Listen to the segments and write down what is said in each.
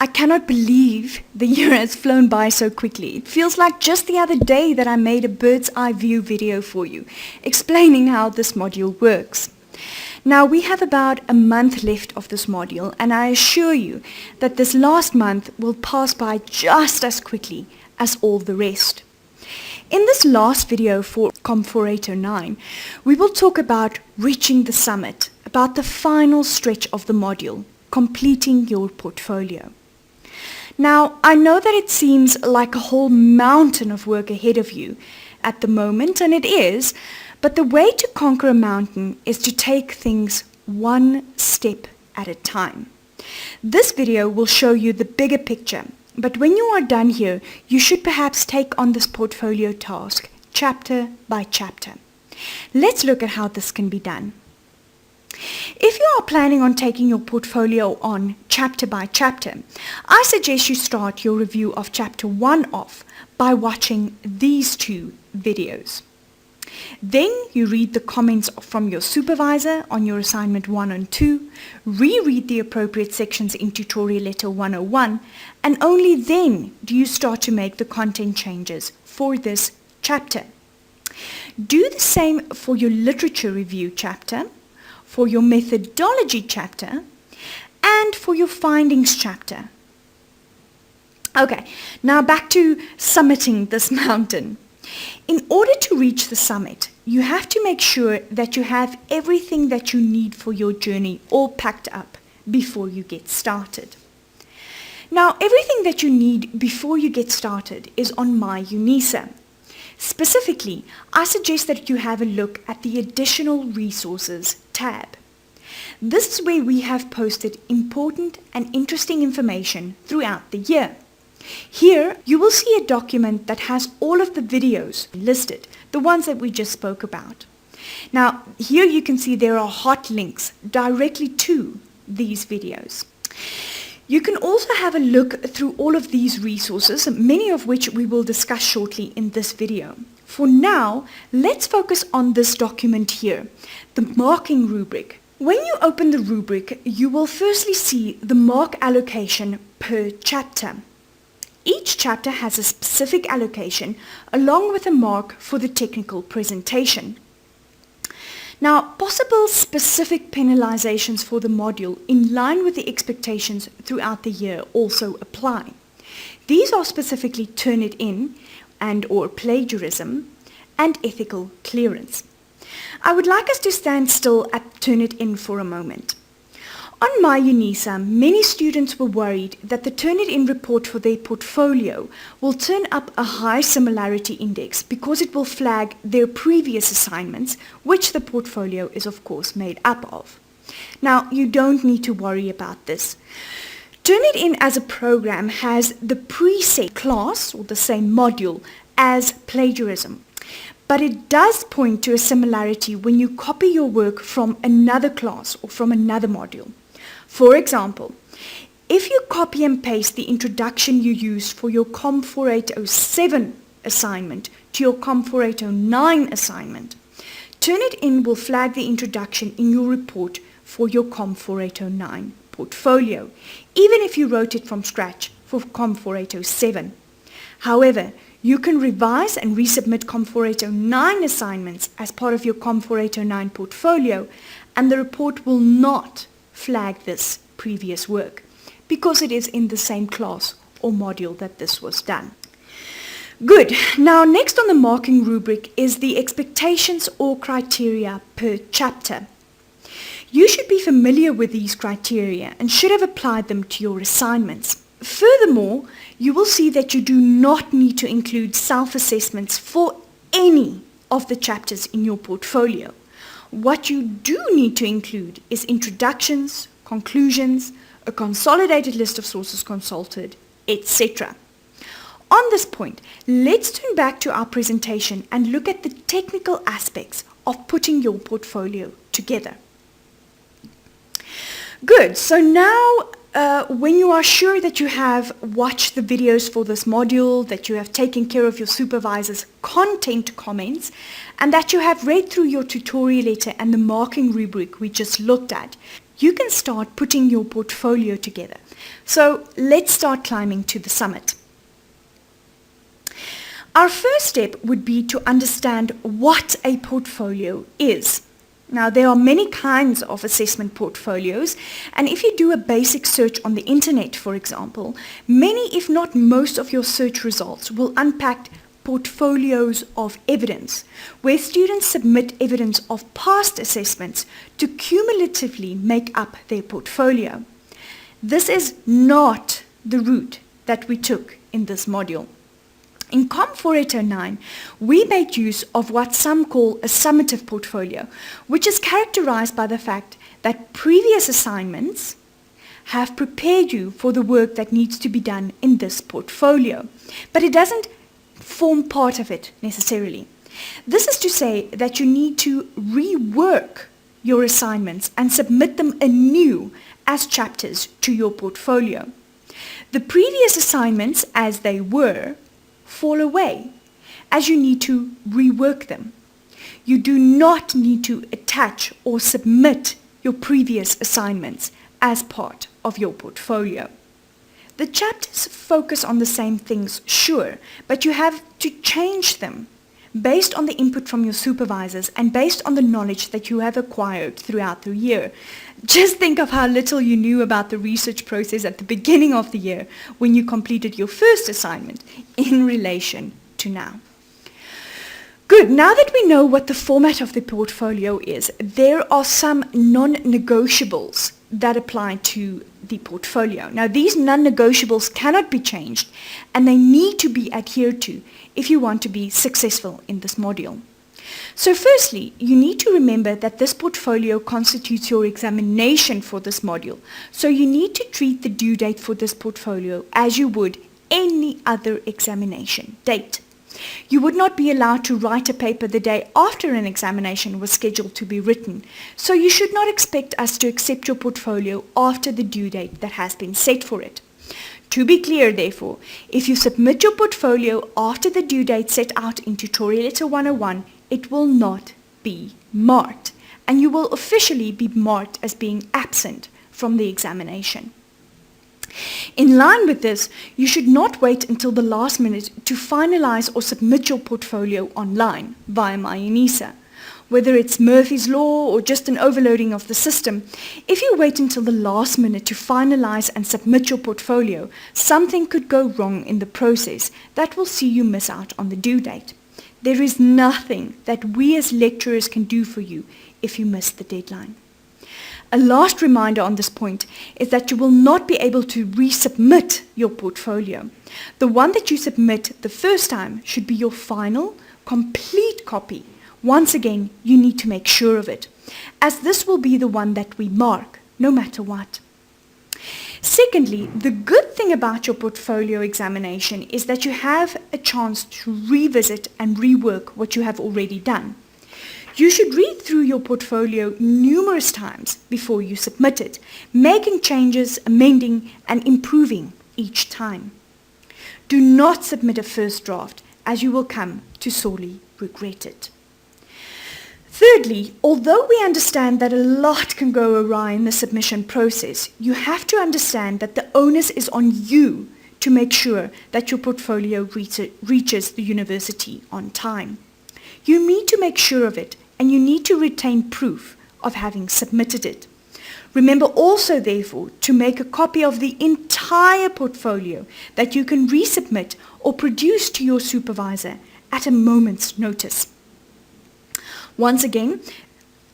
I cannot believe the year has flown by so quickly. It feels like just the other day that I made a bird's eye view video for you, explaining how this module works. Now we have about a month left of this module, and I assure you that this last month will pass by just as quickly as all the rest. In this last video for COM4809, we will talk about reaching the summit, about the final stretch of the module, completing your portfolio. Now, I know that it seems like a whole mountain of work ahead of you at the moment, and it is, but the way to conquer a mountain is to take things one step at a time. This video will show you the bigger picture, but when you are done here, you should perhaps take on this portfolio task, chapter by chapter. Let's look at how this can be done. If you are planning on taking your portfolio on chapter by chapter, I suggest you start your review of chapter 1 off by watching these two videos. Then you read the comments from your supervisor on your assignment 1 and 2, reread the appropriate sections in tutorial letter 101, and only then do you start to make the content changes for this chapter. Do the same for your literature review chapter, for your methodology chapter, and for your findings chapter. Okay, now back to summiting this mountain. In order to reach the summit, you have to make sure that you have everything that you need for your journey all packed up before you get started. Now, everything that you need before you get started is on My UNISA. Specifically, I suggest that you have a look at the Additional Resources tab. This is where we have posted important and interesting information throughout the year. Here, you will see a document that has all of the videos listed, the ones that we just spoke about. Now, here you can see there are hot links directly to these videos. You can also have a look through all of these resources, many of which we will discuss shortly in this video. For now, let's focus on this document here, the marking rubric. When you open the rubric, you will firstly see the mark allocation per chapter. Each chapter has a specific allocation along with a mark for the technical presentation. Now, possible specific penalizations for the module in line with the expectations throughout the year also apply. These are specifically Turnitin and/or plagiarism and ethical clearance. I would like us to stand still at Turnitin for a moment. On My UNISA, many students were worried that the Turnitin report for their portfolio will turn up a high similarity index because it will flag their previous assignments, which the portfolio is of course made up of. Now, you don't need to worry about this. Turnitin as a program has the preset class or the same module as plagiarism. But it does point to a similarity when you copy your work from another class or from another module. For example, if you copy and paste the introduction you used for your COM4807 assignment to your COM4809 assignment, Turnitin will flag the introduction in your report for your COM4809 portfolio, even if you wrote it from scratch for COM4807. However, you can revise and resubmit COM4809 assignments as part of your COM4809 portfolio, and the report will not flag this previous work because it is in the same class or module that this was done. Good. Now, next on the marking rubric is the expectations or criteria per chapter. You should be familiar with these criteria and should have applied them to your assignments. Furthermore, you will see that you do not need to include self-assessments for any of the chapters in your portfolio. What you do need to include is introductions, conclusions, a consolidated list of sources consulted, etc. On this point, let's turn back to our presentation and look at the technical aspects of putting your portfolio together. Good, so now when you are sure that you have watched the videos for this module, that you have taken care of your supervisor's content comments, and that you have read through your tutorial letter and the marking rubric we just looked at, you can start putting your portfolio together. So let's start climbing to the summit. Our first step would be to understand what a portfolio is. Now, there are many kinds of assessment portfolios, and if you do a basic search on the internet, for example, many, if not most, of your search results will unpack portfolios of evidence, where students submit evidence of past assessments to cumulatively make up their portfolio. This is not the route that we took in this module. In COM4809, we made use of what some call a summative portfolio, which is characterized by the fact that previous assignments have prepared you for the work that needs to be done in this portfolio, but it doesn't form part of it necessarily. This is to say that you need to rework your assignments and submit them anew as chapters to your portfolio. The previous assignments, as they were, fall away as you need to rework them. You do not need to attach or submit your previous assignments as part of your portfolio. The chapters focus on the same things, sure, but you have to change them based on the input from your supervisors and based on the knowledge that you have acquired throughout the year. Just think of how little you knew about the research process at the beginning of the year when you completed your first assignment in relation to now. Good, now that we know what the format of the portfolio is, there are some non-negotiables that apply to the portfolio. Now, these non-negotiables cannot be changed, and they need to be adhered to if you want to be successful in this module. So firstly, you need to remember that this portfolio constitutes your examination for this module. So you need to treat the due date for this portfolio as you would any other examination date. You would not be allowed to write a paper the day after an examination was scheduled to be written, so you should not expect us to accept your portfolio after the due date that has been set for it. To be clear, therefore, if you submit your portfolio after the due date set out in Tutorial Letter 101, it will not be marked, and you will officially be marked as being absent from the examination. In line with this, you should not wait until the last minute to finalize or submit your portfolio online via MyUnisa. Whether it's Murphy's Law or just an overloading of the system, if you wait until the last minute to finalize and submit your portfolio, something could go wrong in the process that will see you miss out on the due date. There is nothing that we as lecturers can do for you if you miss the deadline. A last reminder on this point is that you will not be able to resubmit your portfolio. The one that you submit the first time should be your final, complete copy. Once again, you need to make sure of it, as this will be the one that we mark, no matter what. Secondly, the good thing about your portfolio examination is that you have a chance to revisit and rework what you have already done. You should read through your portfolio numerous times before you submit it, making changes, amending, and improving each time. Do not submit a first draft, as you will come to sorely regret it. Thirdly, although we understand that a lot can go awry in the submission process, you have to understand that the onus is on you to make sure that your portfolio reaches the university on time. You need to make sure of it, and you need to retain proof of having submitted it. Remember also, therefore, to make a copy of the entire portfolio that you can resubmit or produce to your supervisor at a moment's notice. Once again,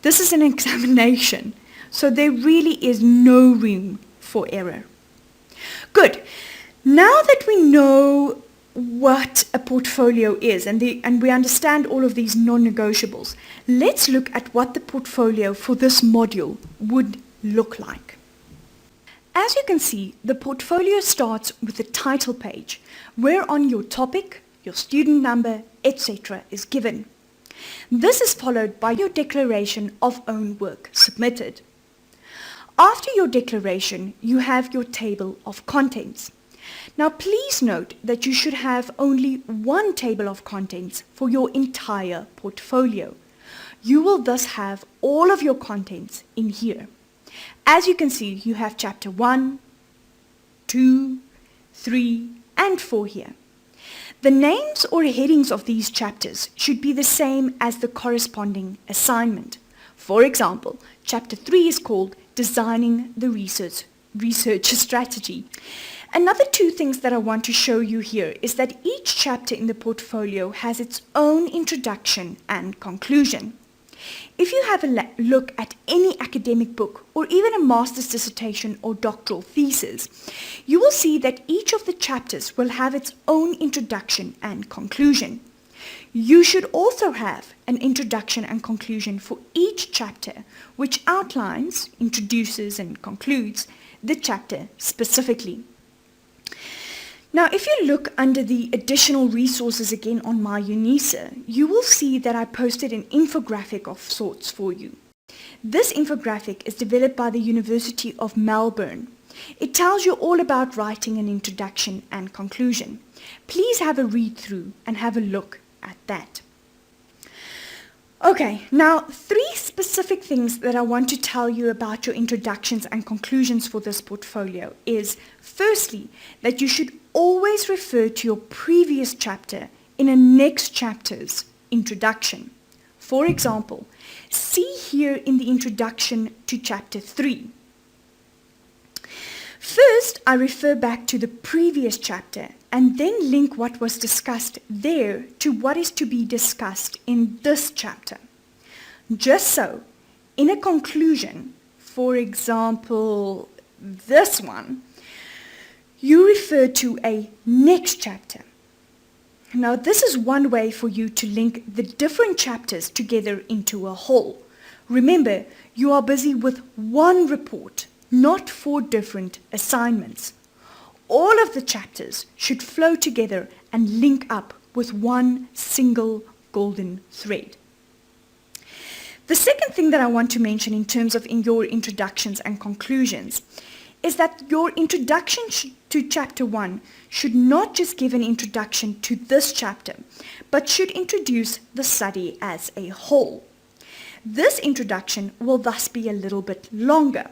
this is an examination, so there really is no room for error. Good. Now that we know what a portfolio is and we understand all of these non-negotiables, let's look at what the portfolio for this module would look like. As you can see, the portfolio starts with the title page, whereon your topic, your student number, etc. is given. This is followed by your declaration of own work submitted. After your declaration, you have your table of contents. Now please note that you should have only one table of contents for your entire portfolio. You will thus have all of your contents in here. As you can see, you have chapter 1, 2, 3, and 4 here. The names or headings of these chapters should be the same as the corresponding assignment. For example, chapter 3 is called Designing the Research Strategy. Another two things that I want to show you here is that each chapter in the portfolio has its own introduction and conclusion. If you have a look at any academic book or even a master's dissertation or doctoral thesis, you will see that each of the chapters will have its own introduction and conclusion. You should also have an introduction and conclusion for each chapter, which outlines, introduces, and concludes the chapter specifically. Now, if you look under the additional resources again on my UNISA, you will see that I posted an infographic of sorts for you. This infographic is developed by the University of Melbourne. It tells you all about writing an introduction and conclusion. Please have a read through and have a look at that. Okay, now 3 specific things that I want to tell you about your introductions and conclusions for this portfolio is, firstly, that you should always refer to your previous chapter in a next chapter's introduction. For example, see here in the introduction to chapter 3. First, I refer back to the previous chapter and then link what was discussed there to what is to be discussed in this chapter. Just so, in a conclusion, for example, this one, you refer to a next chapter. Now, this is one way for you to link the different chapters together into a whole. Remember, you are busy with one report, not 4 different assignments. All of the chapters should flow together and link up with one single golden thread. The second thing that I want to mention in terms of in your introductions and conclusions is that your introduction to chapter 1 should not just give an introduction to this chapter, but should introduce the study as a whole. This introduction will thus be a little bit longer.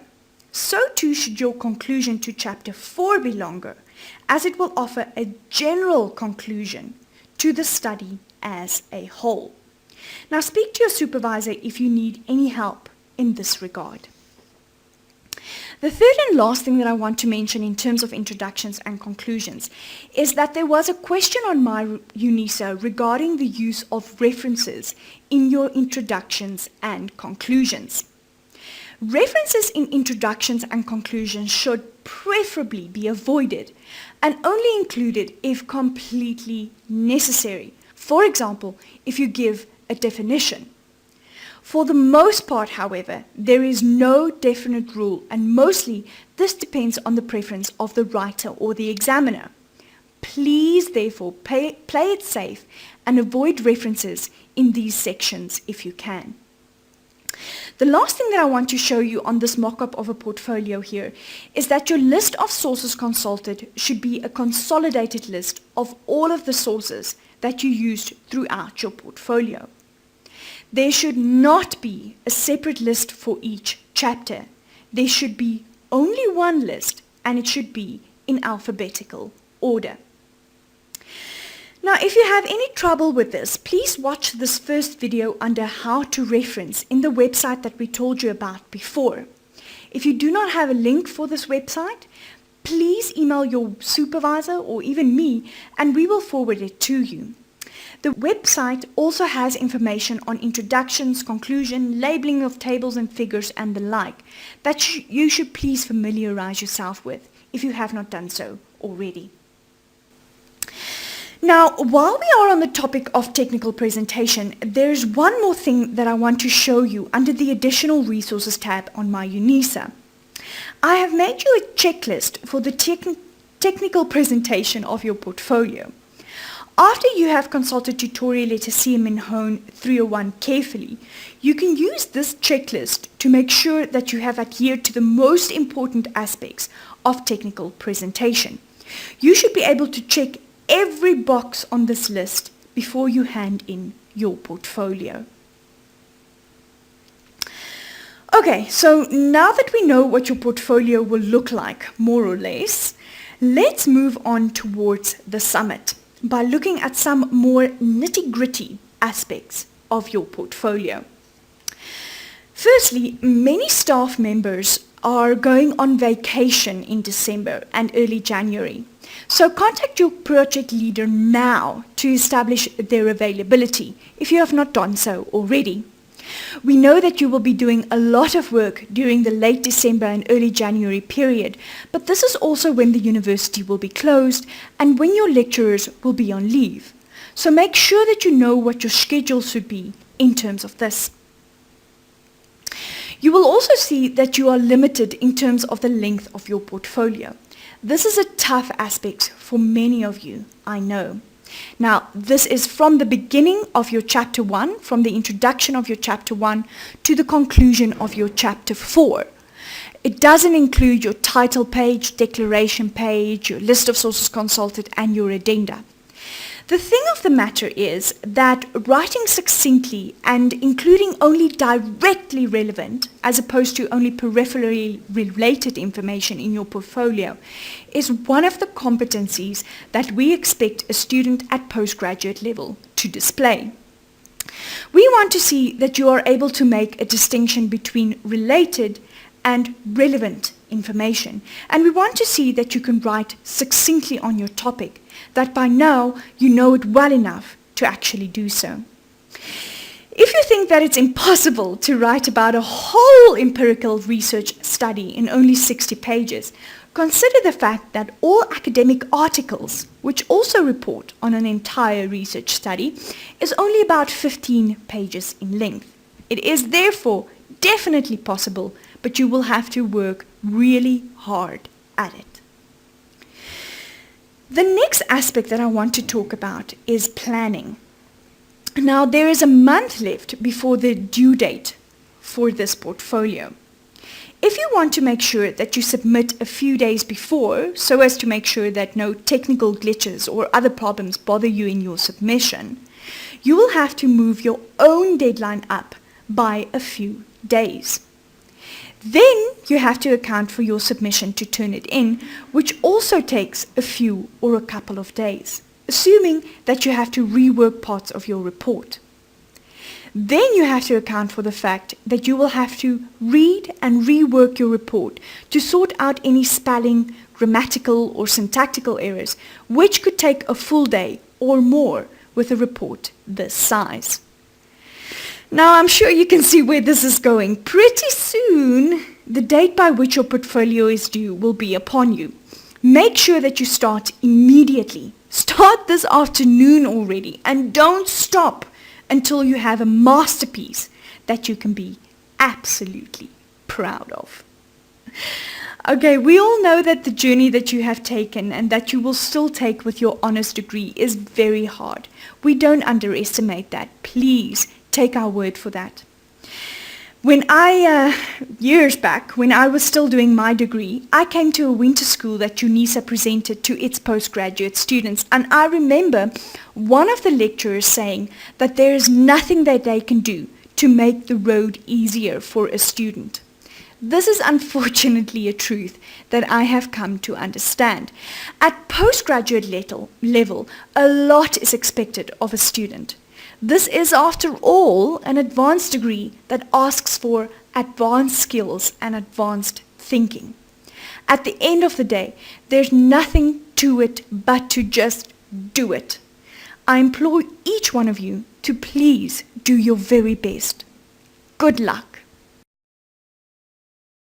So too should your conclusion to chapter 4 be longer, as it will offer a general conclusion to the study as a whole. Now speak to your supervisor if you need any help in this regard. The third and last thing that I want to mention in terms of introductions and conclusions is that there was a question on my UNISA regarding the use of references in your introductions and conclusions. References in introductions and conclusions should preferably be avoided and only included if completely necessary. For example, if you give a definition. For the most part, however, there is no definite rule, and mostly this depends on the preference of the writer or the examiner. Please, therefore, play it safe and avoid references in these sections if you can. The last thing that I want to show you on this mock-up of a portfolio here is that your list of sources consulted should be a consolidated list of all of the sources that you used throughout your portfolio. There should not be a separate list for each chapter. There should be only one list, and it should be in alphabetical order. Now, if you have any trouble with this, please watch this first video under how to reference in the website that we told you about before. If you do not have a link for this website, please email your supervisor or even me, and we will forward it to you. The website also has information on introductions, conclusion, labeling of tables and figures, and the like that you should please familiarize yourself with if you have not done so already. Now, while we are on the topic of technical presentation, there's one more thing that I want to show you under the Additional Resources tab on my UNISA. I have made you a checklist for the technical presentation of your portfolio. After you have consulted tutorial letter CMN Hone 301 carefully, you can use this checklist to make sure that you have adhered to the most important aspects of technical presentation. You should be able to check every box on this list before you hand in your portfolio. Okay, so now that we know what your portfolio will look like, more or less, let's move on towards the summit by looking at some more nitty-gritty aspects of your portfolio. Firstly, many staff members are going on vacation in December and early January. So contact your project leader now to establish their availability if you have not done so already. We know that you will be doing a lot of work during the late December and early January period, but this is also when the university will be closed and when your lecturers will be on leave. So make sure that you know what your schedule should be in terms of this. You will also see that you are limited in terms of the length of your portfolio. This is a tough aspect for many of you, I know. Now, this is from the beginning of your chapter 1, from the introduction of your chapter 1 to the conclusion of your chapter 4. It doesn't include your title page, declaration page, your list of sources consulted, and your addenda. The thing of the matter is that writing succinctly and including only directly relevant, as opposed to only peripherally related information in your portfolio, is one of the competencies that we expect a student at postgraduate level to display. We want to see that you are able to make a distinction between related and relevant information, and we want to see that you can write succinctly on your topic, that by now you know it well enough to actually do so. If you think that it's impossible to write about a whole empirical research study in only 60 pages, consider the fact that all academic articles, which also report on an entire research study, is only about 15 pages in length. It is therefore definitely possible, but you will have to work really hard at it. The next aspect that I want to talk about is planning. Now, there is a month left before the due date for this portfolio. If you want to make sure that you submit a few days before, so as to make sure that no technical glitches or other problems bother you in your submission, you will have to move your own deadline up by a few days. Then you have to account for your submission to turn it in, which also takes a few or a couple of days, assuming that you have to rework parts of your report. Then you have to account for the fact that you will have to read and rework your report to sort out any spelling, grammatical or syntactical errors, which could take a full day or more with a report this size. Now, I'm sure you can see where this is going. Pretty soon, the date by which your portfolio is due will be upon you. Make sure that you start immediately. Start this afternoon already, and don't stop until you have a masterpiece that you can be absolutely proud of. Okay, we all know that the journey that you have taken and that you will still take with your honors degree is very hard. We don't underestimate that. Please take our word for that. When years back, when I was still doing my degree, I came to a winter school that UNISA presented to its postgraduate students, and I remember one of the lecturers saying that there is nothing that they can do to make the road easier for a student. This is unfortunately a truth that I have come to understand. At postgraduate level, a lot is expected of a student. This is, after all, an advanced degree that asks for advanced skills and advanced thinking. At the end of the day, there's nothing to it but to just do it. I implore each one of you to please do your very best. Good luck.